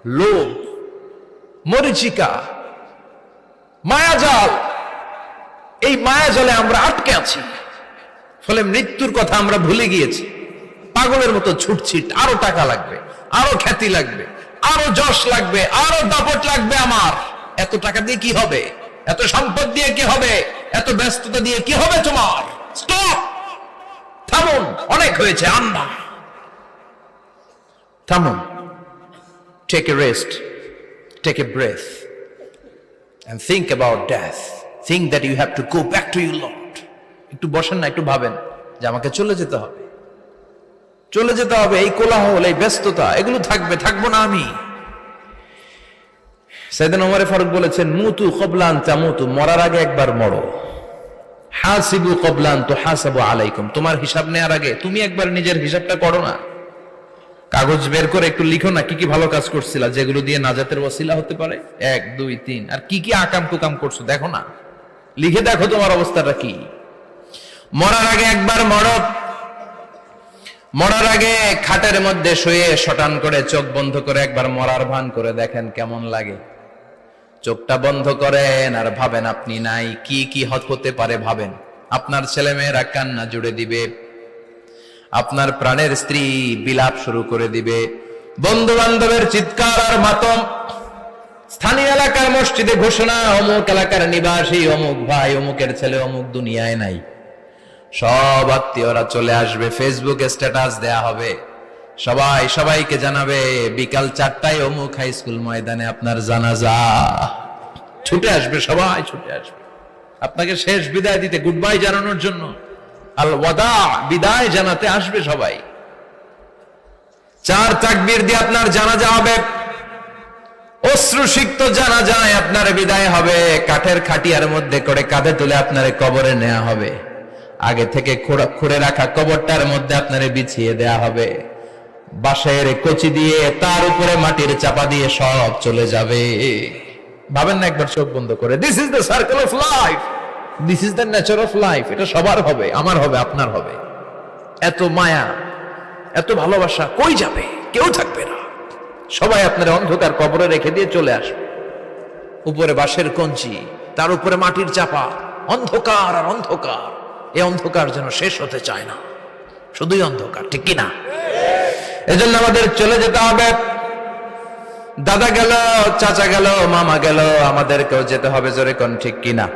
লোভ, মরিচিকা, মায়াজাল, এই মায়াজালে আমরা আটকে আছি। ফলে মৃত্যুর কথা আমরা ভুলে গিয়েছি, পাগলের মতো ছুটছি। আরো টাকা লাগবে, আরো খ্যাতি লাগবে, আরো যশ লাগবে, আরো দাপট লাগবে। আমার এত টাকা দিয়ে কি হবে? এত সম্পদ দিয়ে কি হবে? এত ব্যস্ততা দিয়ে কি হবে তোমার? স্টপ, থামুন, অনেক হয়েছে। আন্না, থামুন। Take a rest, take a breath, and think about death. Think that you have to go back to your Lord. একটু বসেন না, একটু ভাবেন যে আমাকে চলে যেতে হবে, চলে যেতে হবে। এই কোলাহল, এই ব্যস্ততা, এগুলো থাকবে, থাকবো না আমি। সাইয়েদনা ওমর ফারুক বলেছেন, মুতু ক্বাবলা আন তামুতু, মরার আগে একবার মরো। হাসিবু ক্বাবলা আন তুহাসাবু আলাইকুম, তোমার হিসাব নেওয়ার আগে তুমি একবার নিজের হিসাবটা করো না। কাগজ বের করে একটু লিখো না কি কি ভালো কাজ করছিলা, যেগুলো দিয়ে নাজাতের ওসিলা হতে পারে। 1 2 3, আর কি কি আকাম কুকাম করছো দেখো না, লিখে দেখো তোমার অবস্থাটা কি। মরার আগে একবার মরো। মরার আগে খাটের মধ্যে শুয়ে শটান করে চোখ বন্ধ করে একবার মরার ভান করে দেখেন কেমন লাগে। চোখটা বন্ধ করেন আর ভাবেন আপনি নাই, কি কি হতে পারে ভাবেন। আপনার ছেলে মেয়েরা কান্না জুড়ে দিবে, আপনার প্রাণের স্ত্রী বিলাপ শুরু করে দিবে, বন্ধু বান্ধবের চিৎকার আর মাতম, স্থানীয় এলাকার মসজিদে ঘোষণা, অমুক এলাকার নিবাসী অমুক ভাই অমুকের ছেলে অমুক দুনিয়ায় নাই। সব আত্মীয়রা চলে আসবে, ফেসবুকে স্ট্যাটাস দেয়া হবে, সবাই সবাইকে জানাবে বিকাল 4টায় অমুক হাই স্কুল ময়দানে আপনার জানাজা। ছুটে আসবে, সবাই ছুটে আসবে আপনাকে শেষ বিদায় দিতে, গুড বাই জানানোর জন্য, আল ওয়াদা, বিদায় জানাতে আসবে সবাই। 4 তাকবীর দিয়ে আপনার জানাজা হবে, অশ্রুসিক্ত জানাজায় আপনার বিদায় হবে। কাঠের খাটিয়ার মধ্যে করে কাঁধে তুলে আপনার কবরে নেওয়া হবে। আগে থেকে খুঁড়ে রাখা কবরটার মধ্যে আপনারে বিছিয়ে দেয়া হবে। বাঁশের কচি দিয়ে তার উপরে মাটির চাপা দিয়ে সব চলে যাবে। ভাবেন না একবার চোখ বন্ধ করে, this is the circle of life, this is the nature of life. এটা সবার হবে, আমার হবে, আপনার হবে। এত মায়া, এত ভালোবাসা কই যাবে? কেউ থাকবে না, সবাই আপনার অন্ধকার কবরে রেখে দিয়ে চলে আসবে। উপরে বাঁশের কঞ্চি, তার উপরে মাটির চাপা, অন্ধকার আর অন্ধকার। এই অন্ধকার যেন শেষ হতে চায় না, শুধুই অন্ধকার, ঠিক কিনা? এজন্য আমাদের চলে যেতে হবে। দাদা গেল, চাচা গেল, মামা গেল, আমাদেরকেও যেতে হবে, জোরে কোন ঠিক কিনা?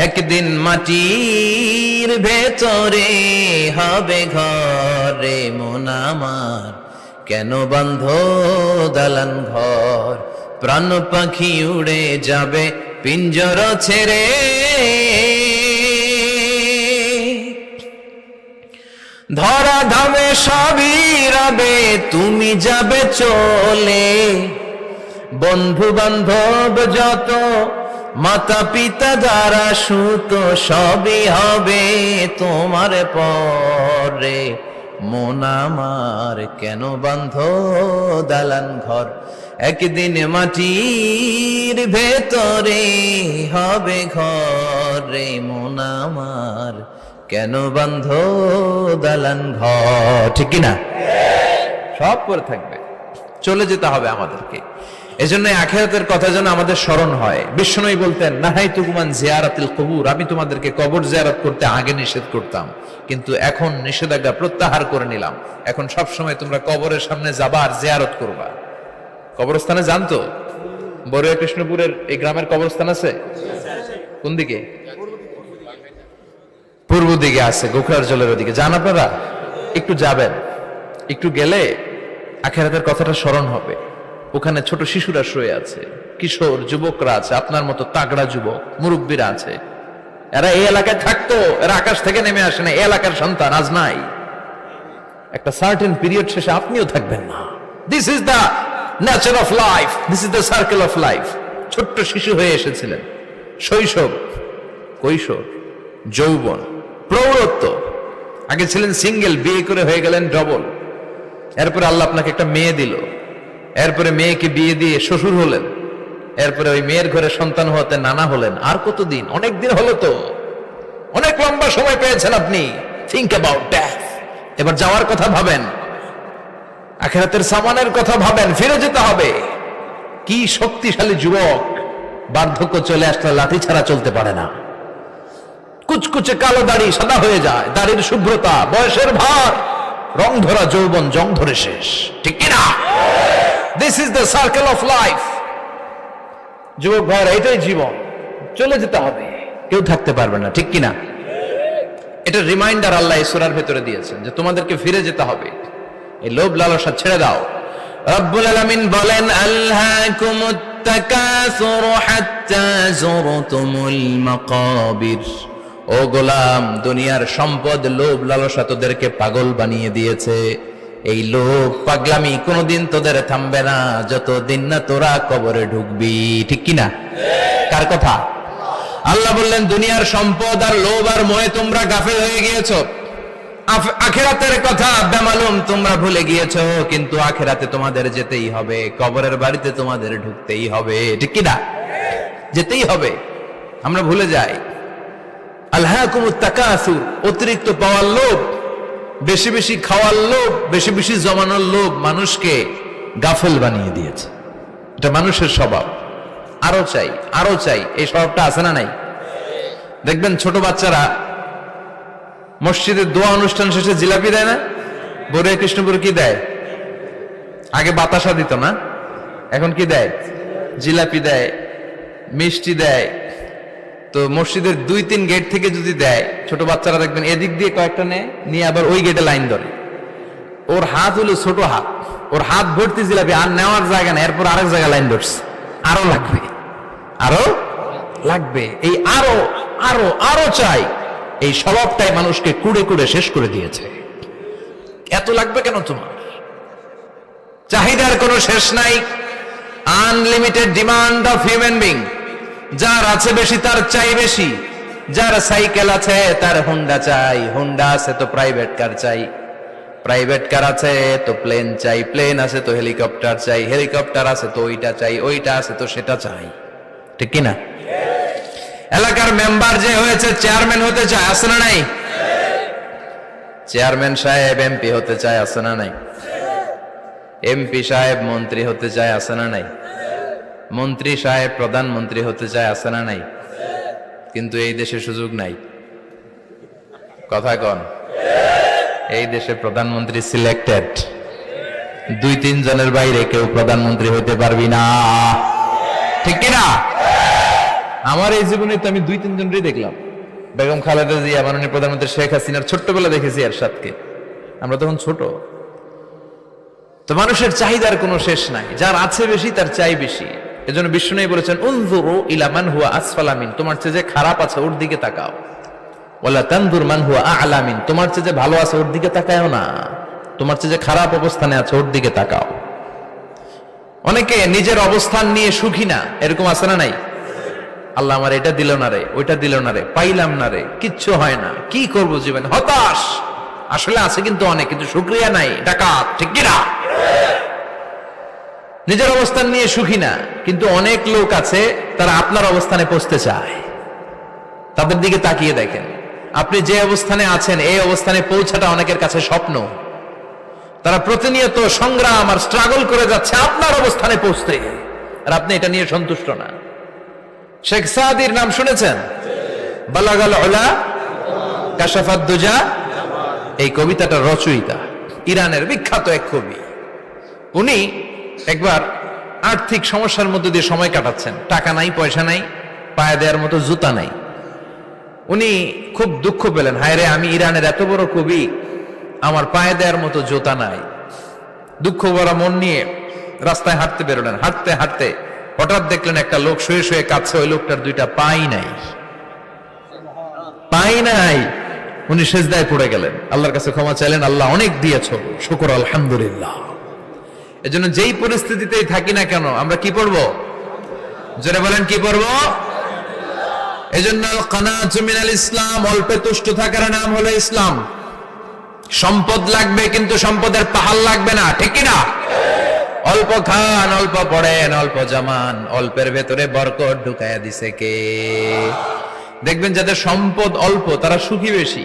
একদিন মাটির ভেতরে হবে ঘরে মন আমার, কেন বন্ধ দালান ঘর, প্রাণ পাখি উড়ে যাবে পিঞ্জর ছেড়ে। ধরা ধামে সবই রবে, তুমি যাবে চলে। বন্ধু বান্ধব যত, মাতা পিতা দ্বারা সুত, সবই হবে তোমার পরে। মন আমার কেন বন্ধ দালান ঘর, একদিন মাটির ভেতরে হবে ঘরে মন আমার, কেন বন্ধ দালান ঘর, ঠিক কিনা? সব পরে থাকবে, চলে যেতে হবে আমাদেরকে। এজন্য আখিরাতের কথা যেন আমাদের স্মরণ হয়। বিশ্বনবী বলতেন, নাহাইতুকুম আন জিয়ারাতিল কুবুর, আমি তোমাদেরকে কবর জিয়ারত করতে আগে নিষেধ করতাম, কিন্তু এখন নিষেধাজ্ঞা প্রত্যাহার করে নিলাম। এখন সব সময় তোমরা কবরের সামনে যাবা আর জিয়ারত করবা। কবরস্থানে জানতো বড়ুয়া কৃষ্ণপুরের এই গ্রামের কবরস্থান আছে কোন দিকে? পূর্ব দিকে আছে, গোখরার জলের ওদিকে। যান আপনারা, একটু যাবেন, একটু গেলে আখিরাতের কথাটা স্মরণ হবে। ওখানে ছোট শিশুরা শুয়ে আছে, কিশোর যুবকরা আছে, আপনার মতো তাগড়া যুবক মুরব্বীরা আছে। এরা এই এলাকায় থাকতো, এরা আকাশ থেকে নেমে আসে না, এই এলাকার সন্তান আজ নাই। একটা সার্টেন পিরিয়ড শেষে আপনিও থাকবেন না। This is the nature of life, this is the circle of life. ছোট্ট শিশু হয়ে এসেছিলেন, শৈশব, কৈশোর, যৌবন, প্রৌঢ়ত্ব। আগে ছিলেন সিঙ্গেল, বিয়ে করে হয়ে গেলেন ডবল। এরপরে আল্লাহ আপনাকে একটা মেয়ে দিল, এরপরে মেয়েকে বিয়ে দিয়ে শ্বশুর হলেন, এরপরে ওই মেয়ের ঘরে সন্তান হতে নানা হলেন। আর কতদিন? অনেক দিন হলো তো, অনেক লম্বা সময় পেয়েছেন আপনি। Think about death. এবার যাওয়ার কথা ভাবেন, আখিরাতের সামানের কথা ভাবেন, ফিরে যেতে হবে। কি শক্তিশালী যুবক, বার্ধক্য চলে আসলে লাঠি ছাড়া চলতে পারে না। কুচকুচে কালো দাড়ি সাদা হয়ে যায়, দাড়ির শুভ্রতা, বয়সের ভার, রং ধরা যৌবন জং ধরে শেষ, ঠিক কিনা? This is the circle of life. যুবক ভাইরা, এটাই জীবন, চলে যেতে হবে, কেউ থাকতে পারবে না, ঠিক কিনা? এটা রিমাইন্ডার আল্লাহ এই সূরার ভেতরে দিয়েছেন যে তোমাদেরকে ফিরে যেতে হবে, এই লোভ লালসা ছেড়ে দাও। রব্বুল আলামিন বলেন, আলহাকুমুত তাকাসুর হাত্তা যুরতুমুল মাকাবির। ও গোলাম, দুনিয়ার সম্পদ, লোভ লালসা তোদেরকে পাগল বানিয়ে দিয়েছে। এই লোভ পাগলামি কোনোদিন তোদের থামবে না যতদিন না তোরা কবরে ঢুকবি, ঠিক কিনা? কার কথা? আল্লাহ বললেন, দুনিয়ার সম্পদ আর লোভ আর মোহে তোমরা গাফেল হয়ে গিয়েছো। আখিরাতের কথা বেমালুম তোমরা ভুলে গিয়েছো, কিন্তু আখিরাতে তোমাদের যেতেই হবে, কবরের বাড়িতে তোমাদের ঢুকতেই হবে, ঠিক কিনা? যেতেই হবে, আমরা ভুলে যাই। আলহাকুমুত তাকাসুর, অতিরিক্ত পাওয়ার লোভ, বেশি বেশি খাওয়ার লোভ, বেশি বেশি জমানোর লোভ মানুষকে গাফেল বানিয়ে দিয়েছে। এটা মানুষের স্বভাব, আরো চাই আরো চাই, এই স্বভাবটা আছে না নাই? দেখবেন ছোট বাচ্চারা মসজিদের দোয়া অনুষ্ঠান শেষে জিলাপি দেয় না? বড়ুয়া কৃষ্ণপুর কি দেয়? আগে বাতাসা দিত না, এখন কি দেয়? জিলাপি দেয়, মিষ্টি দেয়। তো মসজিদের 2-3 গেট থেকে যদি দেয়, ছোট বাচ্চারা দেখবেন এদিক দিয়ে কয়েকটা নিয়ে আবার ওই গেটে লাইন ধরে। ওর হাত হলো ছোট হাত, ওর হাত ভর্তি জিলাপি, আর নেওয়ার জায়গা না, এরপর আরেক জায়গায় লাইন ধরছে, আরো লাগবে আরো লাগবে, এই আরো আরো আরো চাই, এই স্বভাবটাই মানুষকে কুড়ে কুড়ে শেষ করে দিয়েছে। এত লাগবে কেন তোমার? চাহিদার কোনো শেষ নাই, unlimited demand of human being. যার আছে বেশি তার চাই বেশি, যার সাইকেল আছে তার হুন্ডা চাই, হুন্ডা আছে তো প্রাইভেট কার চাই, প্রাইভেট কার আছে তো প্লেন চাই, প্লেন আছে তো হেলিকপ্টার চাই, হেলিকপ্টার আছে তো ওইটা চাই, ওইটা আছে তো সেটা চাই, ঠিক কিনা? এলাকার মেম্বার যে হয়েছে চেয়ারম্যান হতে চায়, আছে না নাই? চেয়ারম্যান সাহেব এমপি হতে চায়, আছে না নাই? এমপি সাহেব মন্ত্রী হতে চায়, আছে না নাই? মন্ত্রী সাহেব প্রধানমন্ত্রী হতে চায়, আছে না নাই? কিন্তু এই দেশে সুযোগ নাই, কথা কন। এই দেশে প্রধানমন্ত্রী সিলেক্টেড, 2-3 জনের বাইরে কেউ প্রধানমন্ত্রী হতে পারবি না, ঠিক কিনা? আমার এই জীবনে তো আমি 2-3 জনই দেখলাম। বেগম খালেদা জিয়া, মাননীয় প্রধানমন্ত্রী শেখ হাসিনার ছোট্টবেলা দেখেছি এরশাদকে, আমরা তখন ছোট। তো মানুষের চাহিদার কোনো শেষ নাই, যার আছে বেশি তার চাই বেশি। এজন্য বিষ্ণু বলেছেন, উনজুরু ইলা মান হুয়া আসফালা মিন, তোমার চেয়ে যে খারাপ আছে ওর দিকে তাকাও। ওয়ালা তানজুর মান হুয়া আ'লা মিন, তোমার চেয়ে যে ভালো আছে ওর দিকে তাকায়ও না, তোমার চেয়ে যে খারাপ অবস্থানে আছে ওর দিকে তাকাও। অনেকে নিজের অবস্থান নিয়ে সুখী না, এরকম আছে না নাই? আল্লাহ আমার এটা দিল না রে, ওইটা দিল না রে, পাইলাম না রে, কিচ্ছু হয় না, কি করব জীবনে, হতাশ। আসলে আছে কিন্তু অনেক, কিন্তু শুকরিয়া নাই, ডাকাত, ঠিক কিনা? নিজের অবস্থান নিয়ে সুখী না, কিন্তু অনেক লোক আছে তারা আপনার অবস্থানে পৌঁছতে চায়। তাদের দিকে তাকিয়ে দেখেন, আপনি যে অবস্থানে আছেন এই অবস্থানে পৌঁছাটা অনেকের কাছে স্বপ্ন। তারা প্রতিনিয়ত সংগ্রাম আর স্ট্রাগল করে যাচ্ছে আপনার অবস্থানে পৌঁছতে, আর আপনি এটা নিয়ে সন্তুষ্ট না। শেখ সাদির নাম শুনেছেন? বালাগাল উলা কাশাফাত দুজা, এই কবিতাটা রচয়িতা, ইরানের বিখ্যাত এক কবি। উনি একবার আর্থিক সমস্যার মধ্যে দিয়ে সময় কাটাচ্ছেন, টাকা নাই, পয়সা নাই, পায়ে দেওয়ার মতো জুতা নাই। উনি খুব দুঃখ পেলেন, হায় রে, আমি ইরানের এত বড় কবি, আমার পায়ে দেওয়ার মতো জুতা নাই। দুঃখ ভরা মন নিয়ে রাস্তায় হাঁটতে বেরোলেন। হাঁটতে হাঁটতে হঠাৎ দেখলেন একটা লোক শুয়ে শুয়ে কাঁদছে, ওই লোকটার 2টা পাই নাই, পাই নাই। উনি সেজদায় পড়ে গেলেন, আল্লাহর কাছে ক্ষমা চাইলেন, আল্লাহ অনেক দিয়েছো, শুকর আলহামদুলিল্লাহ। এজন্য যেই পরিস্থিতিতেই থাকি না কেন আমরা কি পড়বো? জোরে বলেন, কি পড়বো? এজন্য কানাতু মিনাল ইসলাম, অল্পে তুষ্ট থাকার নাম হলো ইসলাম। সম্পদ লাগবে কিন্তু সম্পদের পাহাড় লাগবে না, ঠিক কিনা? অল্প খান, অল্প পড়েন, অল্প জমান, অল্পের ভেতরে বরকত ঢুকায়া দিছে কে? দেখবেন যাদের সম্পদ অল্প তারা সুখী বেশি।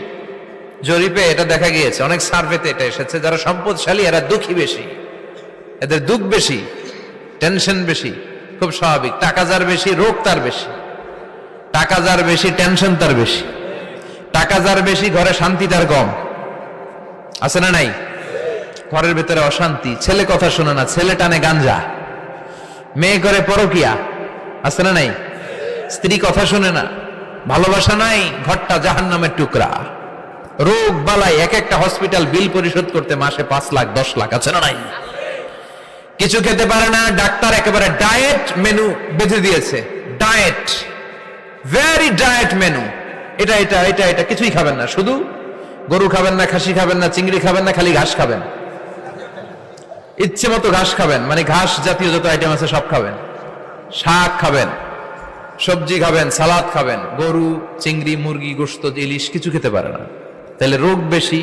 জরিপে এটা দেখা গিয়েছে, অনেক সার্ভেতে এটা এসেছে, যারা সম্পদশালী এরা দুঃখী বেশি, এদের দুঃখ বেশি। টেনশন বেশি, খুব স্বাভাবিক। টাকা যার বেশি, রোগ তার বেশি। টাকা যার বেশি, টেনশন তার বেশি। টাকা যার বেশি, ঘরে শান্তি তার কম। আছে না নাই? ঘরের ভেতরে অশান্তি, ছেলে কথা শোনে না, ছেলে টানে গাঞ্জা, মেয়ে করে পরকিয়া। আছে না নাই? স্ত্রী কথা শোনে না, ভালোবাসা নাই, ঘরটা জাহান্নামের টুকরা। রোগ বালাই, এক একটা হসপিটাল বিল পরিশোধ করতে মাসে 5 লাখ 10 লাখ। আছে না নাই? কিছু খেতে পারে না, ডাক্তার একেবারে ডায়েট মেনু বেঁধে দিয়েছে। Diet, very diet menu. এটা এটা এটা এটা কিছুই খাবেন না, শুধু গরু খাবেন না, খাসি খাবেন না, চিংড়ি খাবেন না, খালি ঘাস খাবেন। ইচ্ছে মতো ঘাস খাবেন, মানে ঘাস জাতীয় যত আইটেম আছে সব খাবেন। শাক খাবেন, সবজি খাবেন, সালাদ খাবেন। গরু, চিংড়ি, মুরগি, গোশত, ইলিশ কিছু খেতে পারে না। তাহলে রোগ বেশি,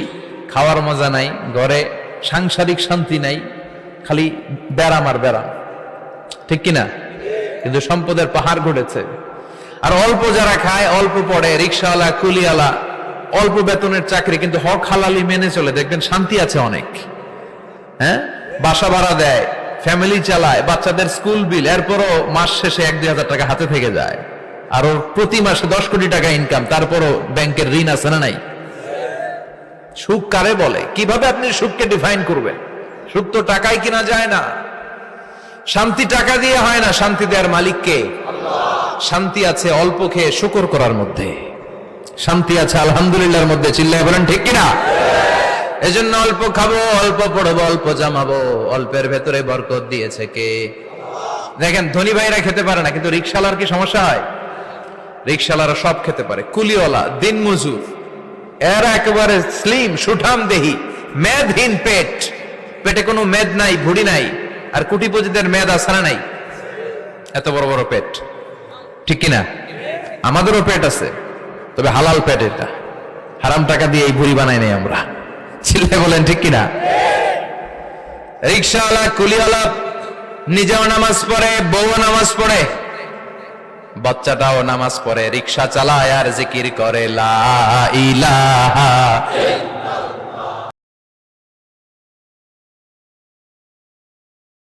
খাওয়ার মজা নাই, ঘরে সাংসারিক শান্তি নাই, খালি ব্যারাম আর ব্যারাম। ঠিক কিনা? কিন্তু সম্পদের পাহাড় ঘটেছে। আর অল্প যারা খায়, অল্প পড়ে, রিক্সাওয়ালা, কুলিওয়ালা, অল্প বেতনের চাকরি, কিন্তু হক হালালি মেনে চলে, দেখবেন শান্তি আছে অনেক। হ্যাঁ, বাসা ভাড়া দেয়, ফ্যামিলি চালায়, বাচ্চাদের স্কুল বিল, এরপরও মাস শেষে 1-2 হাজার টাকা হাতে থেকে যায়। আর ওর প্রতি মাসে 10 কোটি টাকা ইনকাম, তারপরও ব্যাংকের ঋণ আছে না নাই? সুখ কারে বলে? কিভাবে আপনি সুখকে ডিফাইন করবেন? সুখ তো টাকায় কিনা যায় না। শান্তি টাকা দিয়ে হয় না, শান্তি দেওয়ার মালিক কে? শান্তি আছে অল্প খেয়ে শুকর করার মধ্যে, শান্তি আছে আলহামদুলিল্লাহর মধ্যে। চিল্লায় বলেন ঠিক কিনা? এজন্য অল্প খাবো, অল্প পড়বো, অল্প জামাবো। অল্পের ভেতরে বরকত দিয়েছে কে? দেখেন, ধনী ভাইরা খেতে পারে না, কিন্তু রিক্সাওয়ালার কি সমস্যা হয়? রিক্সাওয়ালারা সব খেতে পারে। কুলিওয়ালা, দিন মজুর, এরা একেবারে স্লিম, সুঠাম দেহি, মেদহীন পেট, পেটে কোনো মেদ নাই, ভুড়ি নাই। আর কোটিপতিদের মেদ আছে না নাই? এত বড় বড় পেট। ঠিক কিনা? আমাদেরও পেট আছে, তবে হালাল পেট। এটা হারাম টাকা দিয়ে এই ভুড়ি বানাই নাই আমরা। ছেলে বলেন ঠিক কিনা? রিক্সাওয়ালা, কুলিওয়ালা নিজেও নামাজ পড়ে, বউ নামাজ পড়ে, বাচ্চাটাও নামাজ পড়ে, রিক্সা চালায় আর জিকির করে লা ইলাহা